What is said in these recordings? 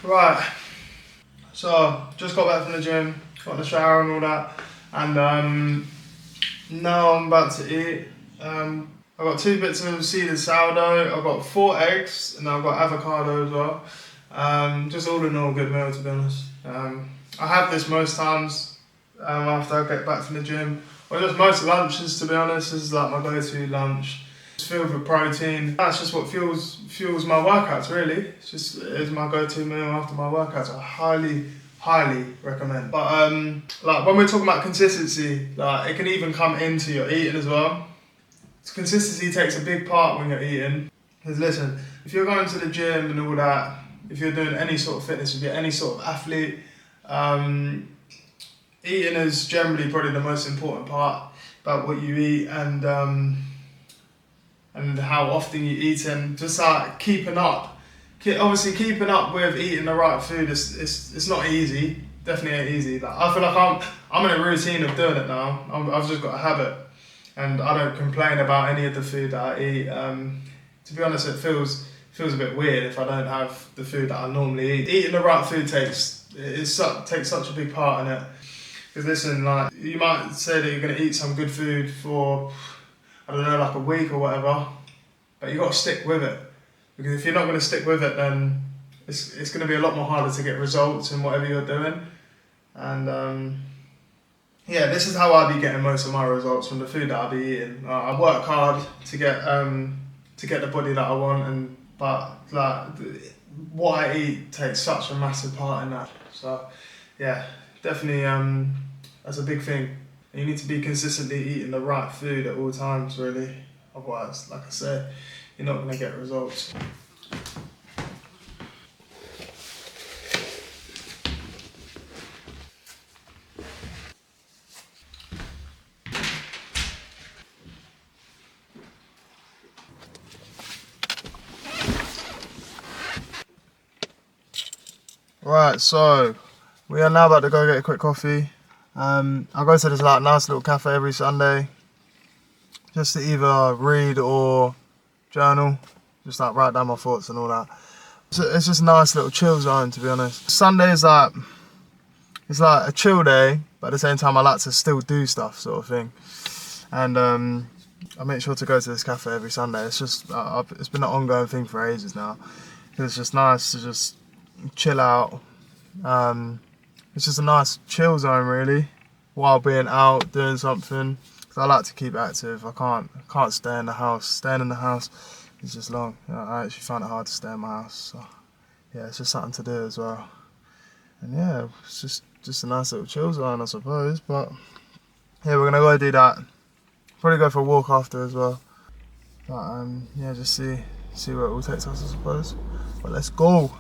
Right, so just got back from the gym, got in the shower and all that, and now I'm about to eat. I've got 2 bits of seeded sourdough, I've got 4 eggs, and I've got avocado as well. Just all in all, good meal to be honest. I have this most times after I get back from the gym, or just most lunches to be honest. This is like my go-to lunch. It's filled with protein. That's just what fuels my workouts really. It's my go-to meal after my workouts. I highly recommend. But like when we're talking about consistency, like it can even come into your eating as well. Consistency takes a big part when you're eating. Because listen, if you're going to the gym and all that, if you're doing any sort of fitness, if you're any sort of athlete, eating is generally probably the most important part about what you eat and how often you eat, and just like keeping up. Obviously keeping up with eating the right food it's not easy. Definitely ain't easy. Like I feel like I'm in a routine of doing it now. I've just got a habit, and I don't complain about any of the food that I eat. To be honest, it feels a bit weird if I don't have the food that I normally eat. Eating the right food takes such a big part in it. Because listen, like you might say that you're gonna eat some good food for, I don't know, like a week or whatever, but you got to stick with it. Because if you're not going to stick with it, then it's going to be a lot more harder to get results in whatever you're doing. And yeah, this is how I be getting most of my results, from the food that I be eating. I work hard to get the body that I want, but like what I eat takes such a massive part in that. So yeah, definitely that's a big thing. You need to be consistently eating the right food at all times, really. Otherwise, like I said, you're not going to get results. Right, so we are now about to go get a quick coffee. I go to this like nice little cafe every Sunday, just to either read or journal, just like write down my thoughts and all that. So it's just a nice little chill zone, to be honest. Sunday is like, it's like a chill day, but at the same time I like to still do stuff, sort of thing. And I make sure to go to this cafe every Sunday. It's just it's been an ongoing thing for ages now. It's just nice to just chill out. It's just a nice chill zone really, while being out doing something. 'Cause I like to keep active. I can't stay in the house. Staying in the house is just long. I actually find it hard to stay in my house. So yeah, it's just something to do as well. And yeah, it's just a nice little chill zone, I suppose. But yeah, we're gonna go do that. Probably go for a walk after as well. But yeah, just see where it all takes us, I suppose. But let's go.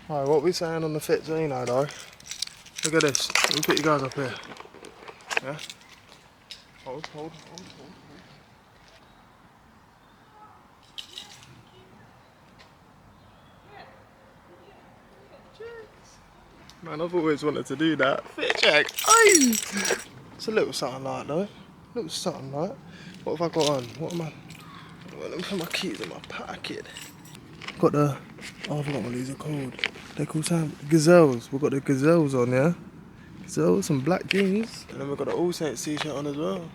Alright, what are we saying on the Fit Zeno though? Look at this. Let me put you guys up here. Yeah? Hold. Man, I've always wanted to do that. Fit check. Aye. It's a little something like though. Little something like. What have I got on? What am I? Well, let me put my keys in my pocket. Got the. Oh, I forgot what these are called. They're called some gazelles. We've got the gazelles on, yeah? Gazelles, some black jeans. And then we've got the All Saints t-shirt on as well.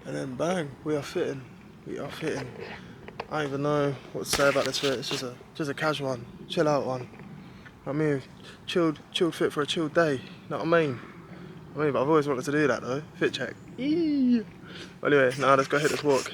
And then bang, we are fitting. We are fitting. I don't even know what to say about this fit. It's just a casual one. Chill out one. I mean, chilled fit for a chilled day. You know what I mean? But I've always wanted to do that though. Fit check. Eee. But anyway, now let's go hit this walk.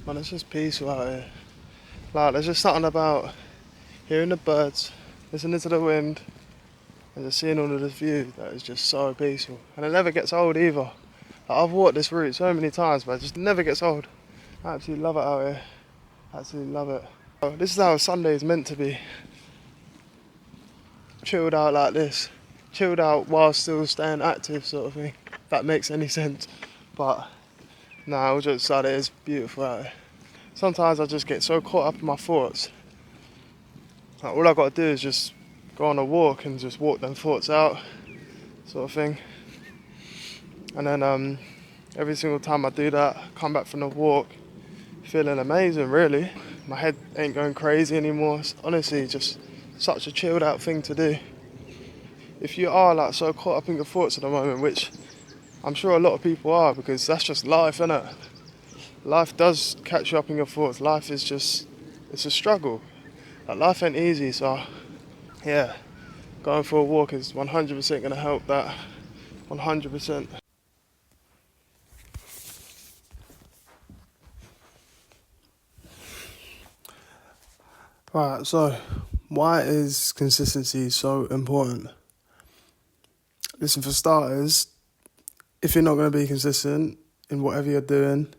Man, it's just peaceful out here. Like, there's just something about hearing the birds, listening to the wind, and just seeing all of this view that is just so peaceful. And it never gets old either. Like, I've walked this route so many times, but it just never gets old. I absolutely love it out here. Absolutely love it. Oh, this is how a Sunday is meant to be. Chilled out like this. Chilled out while still staying active, sort of thing. If that makes any sense. But nah, all jokes aside, it is beautiful out here. Sometimes I just get so caught up in my thoughts. Like, all I got to do is just go on a walk and just walk them thoughts out, sort of thing. And then every single time I do that, I come back from the walk feeling amazing, really. My head ain't going crazy anymore. It's honestly just such a chilled out thing to do. If you are like so caught up in your thoughts at the moment, which I'm sure a lot of people are, because that's just life, innit? Life does catch you up in your thoughts. Life is just, it's a struggle. Like, life ain't easy, so yeah, going for a walk is 100% gonna help that. 100%. Right, so why is consistency so important? Listen, for starters, if you're not going to be consistent in whatever you're doing,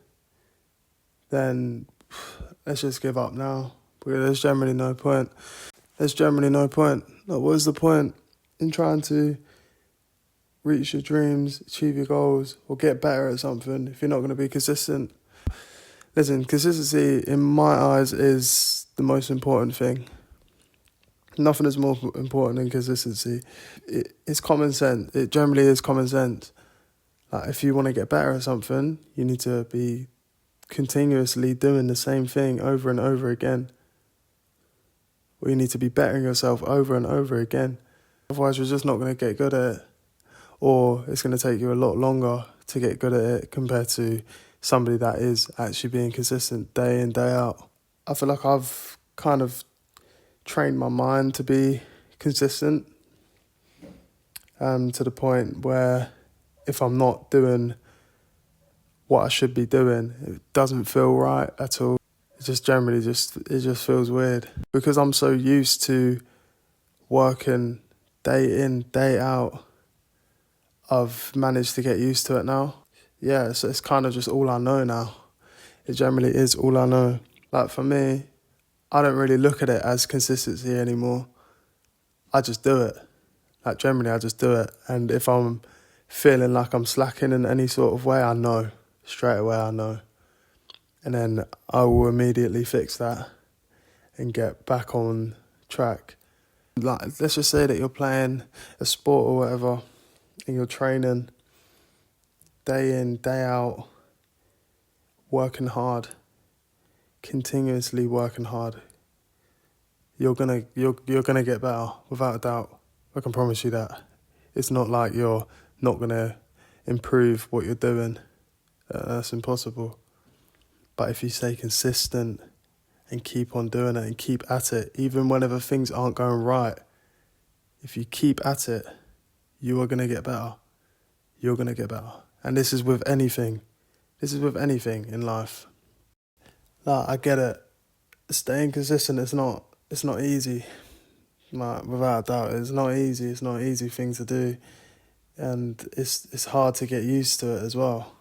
then let's just give up now, because there's generally no point. Like, what is the point in trying to reach your dreams, achieve your goals, or get better at something if you're not going to be consistent? Listen, consistency in my eyes is the most important thing. Nothing is more important than consistency. It's common sense. It generally is common sense. Like, if you want to get better at something, you need to be continuously doing the same thing over and over again. or you need to be bettering yourself over and over again. Otherwise, you're just not going to get good at it. Or it's going to take you a lot longer to get good at it compared to somebody that is actually being consistent day in, day out. I feel like I've kind of trained my mind to be consistent, to the point where if I'm not doing what I should be doing, it doesn't feel right at all. It just generally it just feels weird. Because I'm so used to working day in, day out, I've managed to get used to it now. Yeah, so it's kind of just all I know now. It generally is all I know. Like for me, I don't really look at it as consistency anymore. I just do it. Like generally I just do it. And if I'm feeling like I'm slacking in any sort of way, I know. Straight away I know. And then I will immediately fix that and get back on track. Like, let's just say that you're playing a sport or whatever, and you're training day in, day out, working hard, continuously working hard. You're gonna get better, without a doubt. I can promise you that. It's not like you're not gonna improve what you're doing. That's impossible. But if you stay consistent and keep on doing it and keep at it, even whenever things aren't going right, if you keep at it, you are going to get better. You're going to get better. And this is with anything. This is with anything in life. Like, I get it. Staying consistent it's not easy. Like, without a doubt, it's not easy. It's not an easy thing to do. And it's hard to get used to it as well.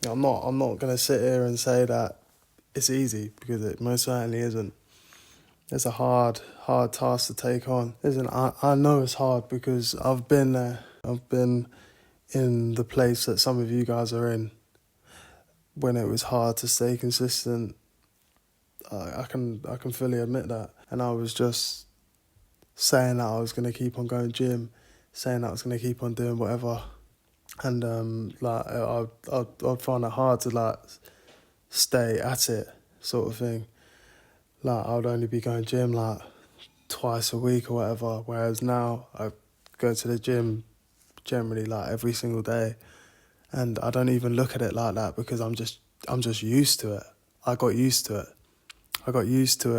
I'm not going to sit here and say that it's easy, because it most certainly isn't. It's a hard task to take on. Listen, I know it's hard because I've been there. I've been in the place that some of you guys are in when it was hard to stay consistent. I can fully admit that. And I was just saying that I was going to keep on going gym, saying that I was going to keep on doing whatever. And I'd find it hard to like stay at it, sort of thing. Like, I would only be going gym like twice a week or whatever, whereas now I go to the gym generally like every single day, and I don't even look at it like that because I'm just used to it. I got used to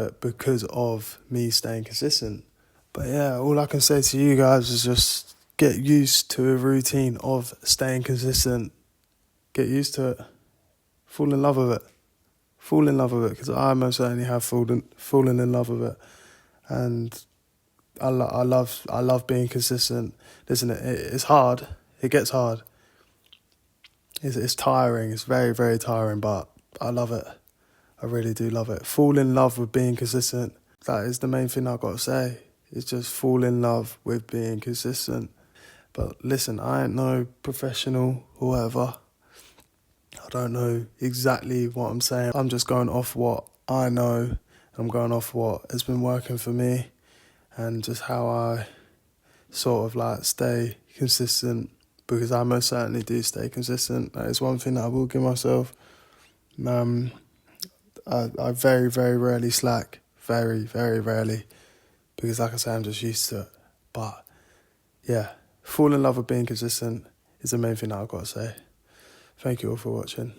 it because of me staying consistent. But yeah, all I can say to you guys is just get used to a routine of staying consistent. Get used to it. Fall in love with it. Fall in love with it, because I most certainly have fallen in love with it. And I love being consistent. Listen, it's hard. It gets hard. It's tiring. It's very, very tiring, but I love it. I really do love it. Fall in love with being consistent. That is the main thing I've got to say. It's just fall in love with being consistent. But listen, I ain't no professional or whatever. I don't know exactly what I'm saying. I'm just going off what I know. I'm going off what has been working for me and just how I sort of like stay consistent, because I most certainly do stay consistent. That is one thing that I will give myself. I very, very rarely slack. Very, very rarely. Because like I say, I'm just used to it. But yeah, fall in love with being consistent is the main thing that I've got to say. Thank you all for watching.